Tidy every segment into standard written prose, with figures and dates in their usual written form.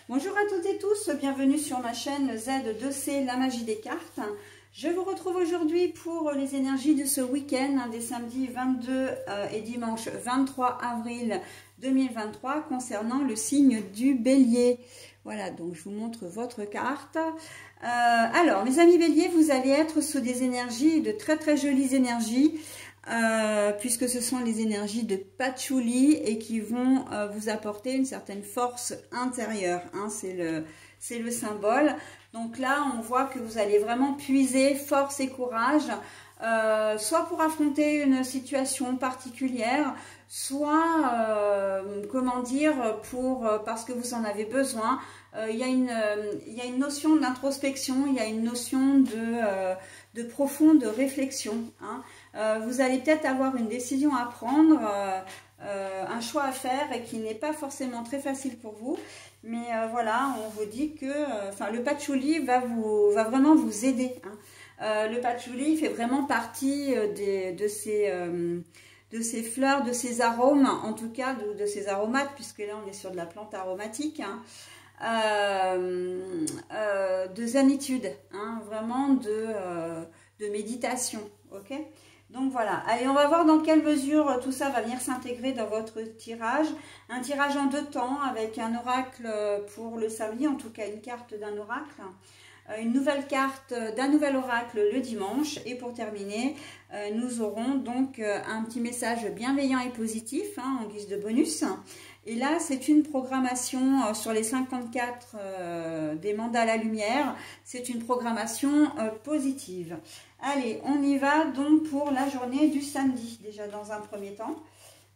Bonjour à toutes et tous, bienvenue sur ma chaîne Z2C, la magie des cartes. Je vous retrouve aujourd'hui pour les énergies de ce week-end, des samedis 22 et dimanche 23 avril 2023, concernant le signe du Bélier. Voilà, donc je vous montre votre carte. Alors, mes amis Bélier, vous allez être sous des énergies, de très jolies énergies, puisque ce sont les énergies de patchouli et qui vont vous apporter une certaine force intérieure, hein, c'est le symbole. Donc là on voit que vous allez vraiment puiser force et courage, soit pour affronter une situation particulière, soit comment dire, parce que vous en avez besoin. Il y a une notion d'introspection, il y a une notion de profonde réflexion, hein. Vous allez peut-être avoir une décision à prendre, un choix à faire et qui n'est pas forcément très facile pour vous. Mais voilà, on vous dit que le patchouli va vraiment vous aider, hein. Le patchouli fait vraiment partie de ces fleurs, de ces arômes, en tout cas de ces aromates, puisque là on est sur de la plante aromatique, hein. De zénitude, hein, vraiment de méditation, ok? Donc voilà, allez, on va voir dans quelle mesure tout ça va venir s'intégrer dans votre tirage. Un tirage en 2 temps avec un oracle pour le samedi, en tout cas une carte d'un oracle. Une nouvelle carte d'un nouvel oracle le dimanche. Et pour terminer, nous aurons donc un petit message bienveillant et positif, hein, en guise de bonus. Et là, c'est une programmation sur les 54 des mandats à la lumière. C'est une programmation positive. Allez, on y va donc pour la journée du samedi, déjà dans un premier temps.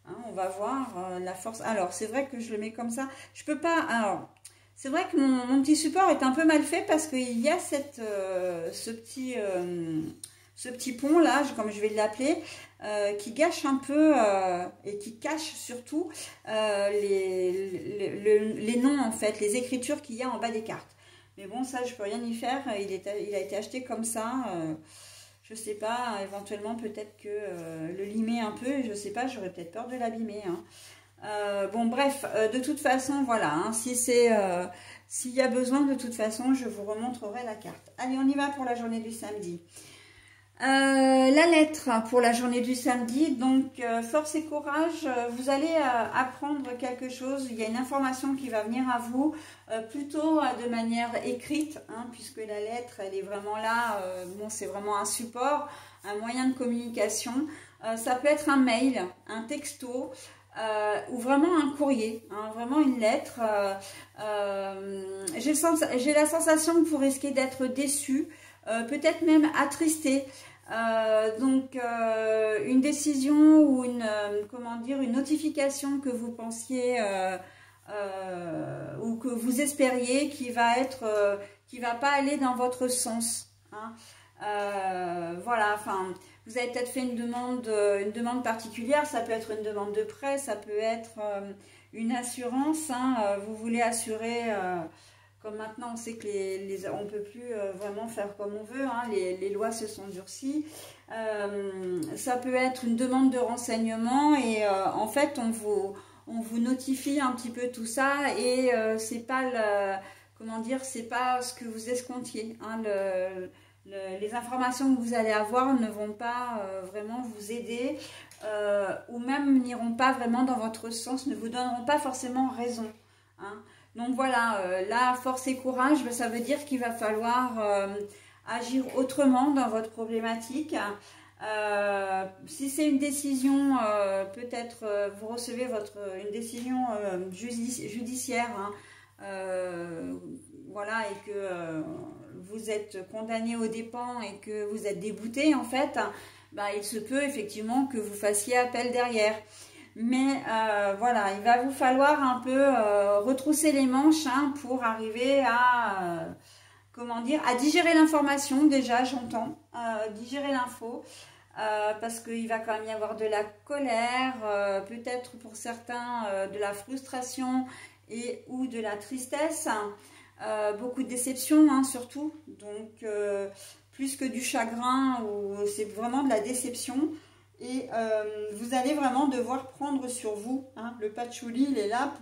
Hein, on va voir la force. Alors, c'est vrai que je le mets comme ça. Je peux pas... Alors, c'est vrai que mon petit support est un peu mal fait parce qu'il y a ce petit pont là, comme je vais l'appeler, qui gâche un peu et qui cache surtout les noms, en fait, les écritures qu'il y a en bas des cartes. Mais bon, ça, je peux rien y faire. Il a été acheté comme ça. Je sais pas, éventuellement peut-être que le limer un peu, je sais pas, j'aurais peut-être peur de l'abîmer, hein. Bon bref, de toute façon voilà, hein, s'il y a besoin, de toute façon je vous remontrerai la carte. Allez, on y va pour la journée du samedi. La lettre pour la journée du samedi, donc force et courage, vous allez apprendre quelque chose, il y a une information qui va venir à vous, plutôt de manière écrite, hein, puisque la lettre elle est vraiment là, bon c'est vraiment un support, un moyen de communication, ça peut être un mail, un texto, ou vraiment un courrier, hein, vraiment une lettre. J'ai la sensation que vous risquez d'être déçu, peut-être même attristé. Donc une décision ou une notification que vous pensiez ou que vous espériez qui va pas aller dans votre sens, hein. Voilà, enfin, vous avez peut-être fait une demande particulière, ça peut être une demande de prêt, ça peut être une assurance, hein, vous voulez assurer, comme maintenant on sait que on ne peut plus vraiment faire comme on veut, hein, les lois se sont durcies, ça peut être une demande de renseignement et en fait on vous notifie un petit peu tout ça et c'est pas c'est pas ce que vous escomptiez, hein, les informations que vous allez avoir ne vont pas vraiment vous aider ou même n'iront pas vraiment dans votre sens, ne vous donneront pas forcément raison, hein. Donc voilà, là, force et courage, ça veut dire qu'il va falloir agir autrement dans votre problématique. Si c'est une décision, peut-être vous recevez une décision judiciaire, hein, voilà, et que vous êtes condamné aux dépens et que vous êtes débouté, en fait, bah, il se peut effectivement que vous fassiez appel derrière. Mais voilà, il va vous falloir un peu retrousser les manches, hein, pour arriver à, à digérer l'information déjà, j'entends, digérer l'info, parce qu'il va quand même y avoir de la colère, peut-être pour certains de la frustration et ou de la tristesse, beaucoup de déception, hein, surtout, donc plus que du chagrin, ou c'est vraiment de la déception. Et vous allez vraiment devoir prendre sur vous, hein. Le patchouli, il est là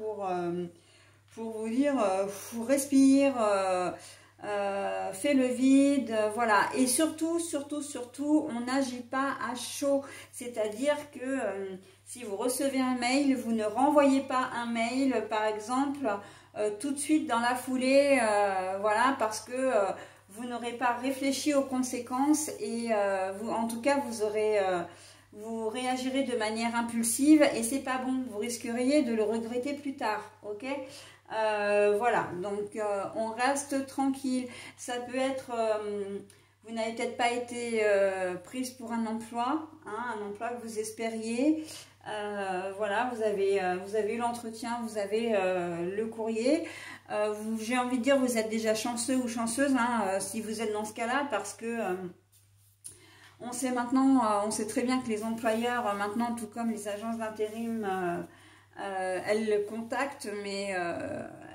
pour vous dire, respire, fais le vide, voilà. Et surtout, on n'agit pas à chaud. C'est-à-dire que si vous recevez un mail, vous ne renvoyez pas un mail, par exemple, tout de suite dans la foulée, voilà, parce que vous n'aurez pas réfléchi aux conséquences et en tout cas, vous réagirez de manière impulsive et c'est pas bon. Vous risqueriez de le regretter plus tard, ok? Voilà, donc on reste tranquille. Ça peut être, vous n'avez peut-être pas été prise pour un emploi que vous espériez. Voilà, vous avez eu l'entretien, vous avez le courrier. J'ai envie de dire, vous êtes déjà chanceux ou chanceuse si vous êtes dans ce cas-là, parce que on sait maintenant, on sait très bien que les employeurs maintenant, tout comme les agences d'intérim, elles le contactent, mais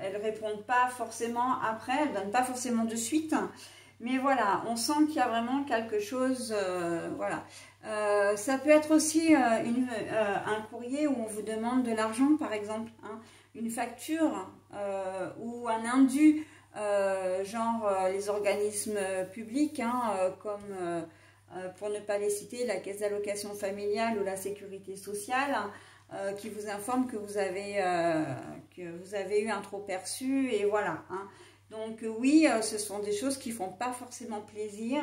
elles ne répondent pas forcément après, elles ne donnent pas forcément de suite. Mais voilà, on sent qu'il y a vraiment quelque chose, voilà. Ça peut être aussi un courrier où on vous demande de l'argent, par exemple, une facture ou un indu, genre les organismes publics, comme pour ne pas les citer, la caisse d'allocation familiale ou la sécurité sociale, qui vous informe que vous avez eu un trop perçu, et voilà. Donc oui, ce sont des choses qui ne font pas forcément plaisir,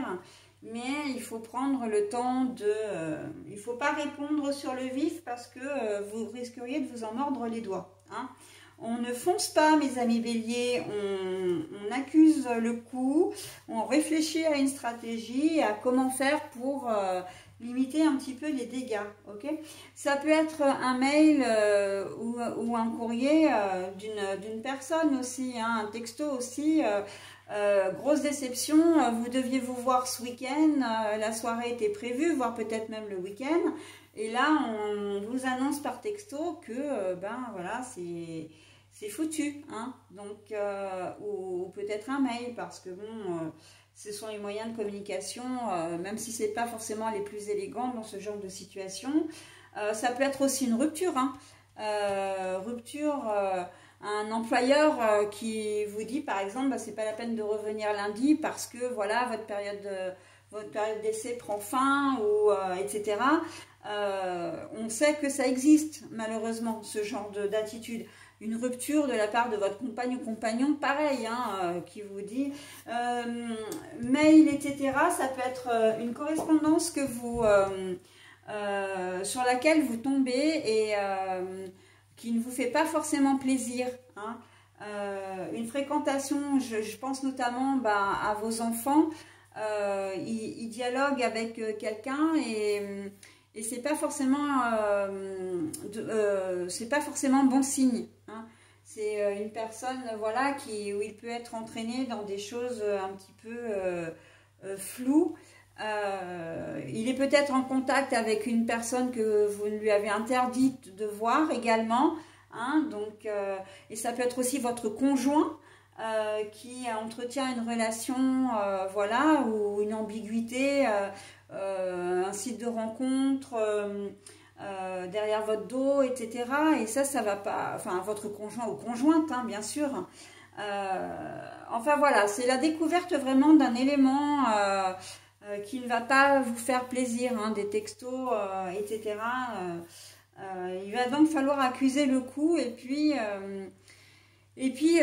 mais il faut prendre le temps de... il ne faut pas répondre sur le vif parce que vous risqueriez de vous en mordre les doigts. On ne fonce pas, mes amis béliers, on accuse le coup, on réfléchit à une stratégie, à comment faire pour limiter un petit peu les dégâts. Ok, ça peut être un mail ou un courrier d'une personne aussi, un texto aussi. Grosse déception, vous deviez vous voir ce week-end, la soirée était prévue, voire peut-être même le week-end. Et là, on vous annonce par texto que, voilà, c'est foutu, donc, ou peut-être un mail, parce que bon, ce sont les moyens de communication, même si ce n'est pas forcément les plus élégants dans ce genre de situation. Ça peut être aussi une rupture, un employeur qui vous dit, par exemple, c'est pas la peine de revenir lundi parce que, voilà, votre période d'essai prend fin, ou etc. On sait que ça existe, malheureusement, ce genre d'attitude. Une rupture de la part de votre compagne ou compagnon, pareil, qui vous dit mail, etc. Ça peut être une correspondance que vous, sur laquelle vous tombez et qui ne vous fait pas forcément plaisir. Une fréquentation, je pense notamment à vos enfants. Ils dialoguent avec quelqu'un et c'est pas forcément bon signe. C'est une personne, voilà, où il peut être entraîné dans des choses un petit peu floues. Il est peut-être en contact avec une personne que vous lui avez interdite de voir également, donc, et ça peut être aussi votre conjoint qui entretient une relation, voilà, ou une ambiguïté, un site de rencontre derrière votre dos, etc. Et ça va pas, enfin, votre conjoint ou conjointe, bien sûr. Enfin voilà, c'est la découverte vraiment d'un élément qui ne va pas vous faire plaisir, des textos, etc. Il va donc falloir accuser le coup et puis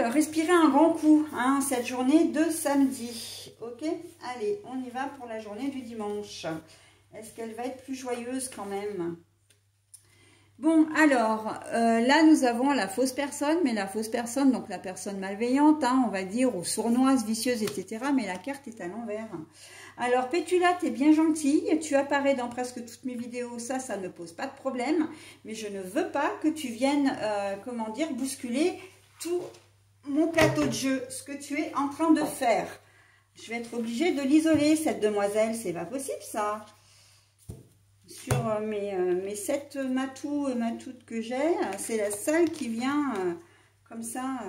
respirer un grand coup, cette journée de samedi. Ok, allez, on y va pour la journée du dimanche. Est-ce qu'elle va être plus joyeuse quand même? Bon, alors, là, nous avons la fausse personne, mais la fausse personne, donc la personne malveillante, on va dire, ou sournoise, vicieuse, etc. Mais la carte est à l'envers. Alors, Pétula, tu es bien gentille, tu apparais dans presque toutes mes vidéos, ça ne pose pas de problème, mais je ne veux pas que tu viennes, comment dire, bousculer tout mon plateau de jeu, ce que tu es en train de faire. Je vais être obligée de l'isoler, cette demoiselle, c'est pas possible, ça. Sur mes 7 matous et matoutes que j'ai, c'est la seule qui vient comme ça.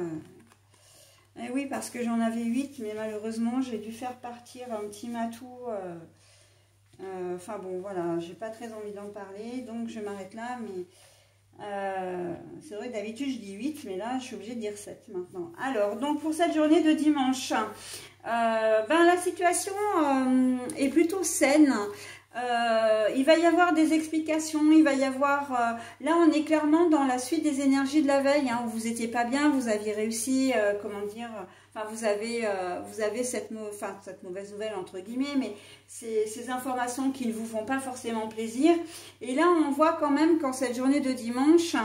Et oui, parce que j'en avais 8, mais malheureusement, j'ai dû faire partir un petit matou. Enfin bon, voilà, j'ai pas très envie d'en parler, donc je m'arrête là. Mais C'est vrai que d'habitude je dis 8, mais là je suis obligée de dire 7 maintenant. Alors, donc pour cette journée de dimanche, la situation est plutôt saine. Il va y avoir des explications, il va y avoir... là, on est clairement dans la suite des énergies de la veille, hein, où vous n'étiez pas bien, vous aviez réussi, comment dire... Enfin, vous avez cette mauvaise nouvelle, entre guillemets, mais ces informations qui ne vous font pas forcément plaisir. Et là, on voit quand même qu'en cette journée de dimanche,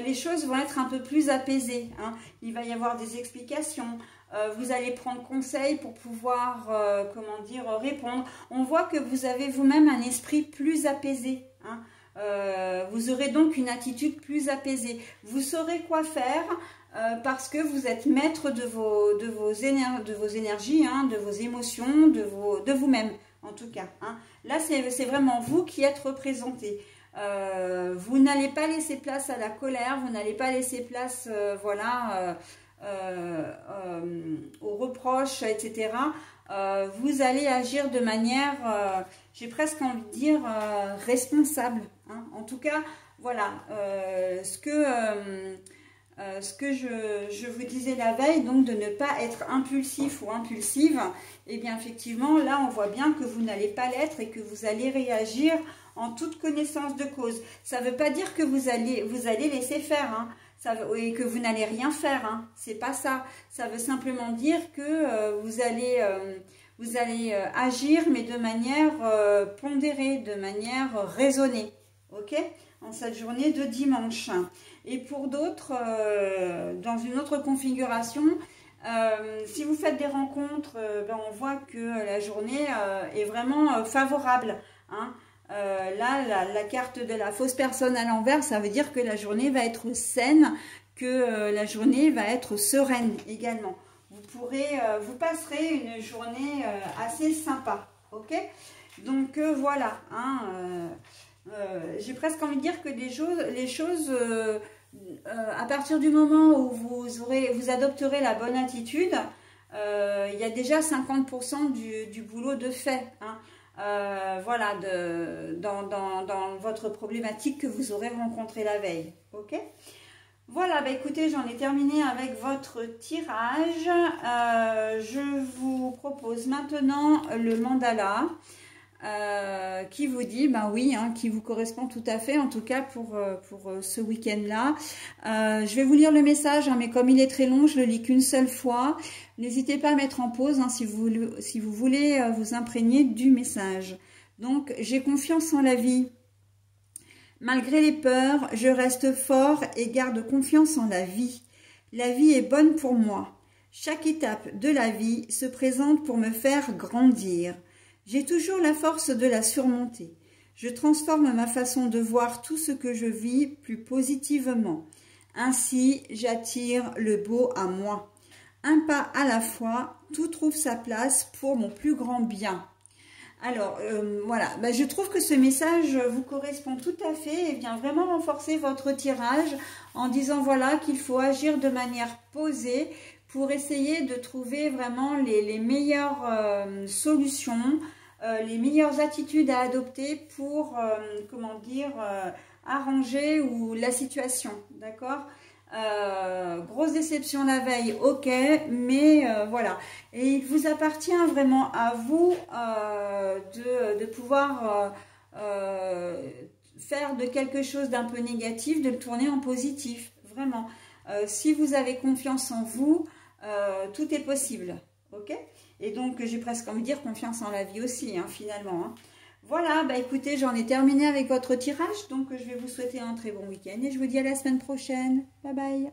les choses vont être un peu plus apaisées, hein. Il va y avoir des explications. Vous allez prendre conseil pour pouvoir, comment dire, répondre. On voit que vous avez vous-même un esprit plus apaisé, hein. Vous aurez donc une attitude plus apaisée. Vous saurez quoi faire parce que vous êtes maître de vos énergies, hein, de vos émotions, de vous-même en tout cas, hein. Là, c'est vraiment vous qui êtes représenté. Vous n'allez pas laisser place à la colère, vous n'allez pas laisser place, voilà... aux reproches, etc. Vous allez agir de manière, j'ai presque envie de dire, responsable, hein. En tout cas, voilà, ce que je vous disais la veille, donc de ne pas être impulsif ou impulsive, et bien effectivement, là, on voit bien que vous n'allez pas l'être et que vous allez réagir en toute connaissance de cause. Ça ne veut pas dire que vous allez laisser faire, hein. Et que vous n'allez rien faire, hein. C'est pas ça. Ça veut simplement dire que vous allez agir, mais de manière pondérée, de manière raisonnée, ok, en cette journée de dimanche. Et pour d'autres, dans une autre configuration, si vous faites des rencontres, on voit que la journée est vraiment favorable, hein. Là, la carte de la fausse personne à l'envers, ça veut dire que la journée va être saine, que la journée va être sereine également. Vous passerez une journée assez sympa, ok? Donc voilà, hein, j'ai presque envie de dire que les choses à partir du moment où vous adopterez la bonne attitude, il y a déjà 50% du boulot de fait, hein. Voilà, dans votre problématique que vous aurez rencontrée la veille, ok? Voilà, bah écoutez, j'en ai terminé avec votre tirage. Je vous propose maintenant le mandala qui vous dit, ben oui, hein, qui vous correspond tout à fait, en tout cas pour ce week-end-là. Je vais vous lire le message, hein, mais comme il est très long, je le lis qu'une seule fois. N'hésitez pas à mettre en pause, hein, si vous voulez vous imprégner du message. Donc, j'ai confiance en la vie. Malgré les peurs, je reste fort et garde confiance en la vie. La vie est bonne pour moi. Chaque étape de la vie se présente pour me faire grandir. J'ai toujours la force de la surmonter. Je transforme ma façon de voir tout ce que je vis plus positivement. Ainsi, j'attire le beau à moi. Un pas à la fois, tout trouve sa place pour mon plus grand bien. Alors, voilà, bah, je trouve que ce message vous correspond tout à fait et vient vraiment renforcer votre tirage en disant, voilà, qu'il faut agir de manière posée pour essayer de trouver vraiment les meilleures solutions, les meilleures attitudes à adopter pour, comment dire, arranger la situation, d'accord ? Grosse déception la veille, ok, mais voilà. Et il vous appartient vraiment à vous de pouvoir faire de quelque chose d'un peu négatif, de le tourner en positif, vraiment. Si vous avez confiance en vous, tout est possible, ok? Et donc, j'ai presque envie de dire confiance en la vie aussi, hein, finalement, hein. Voilà, bah écoutez, j'en ai terminé avec votre tirage, donc je vais vous souhaiter un très bon week-end et je vous dis à la semaine prochaine. Bye bye.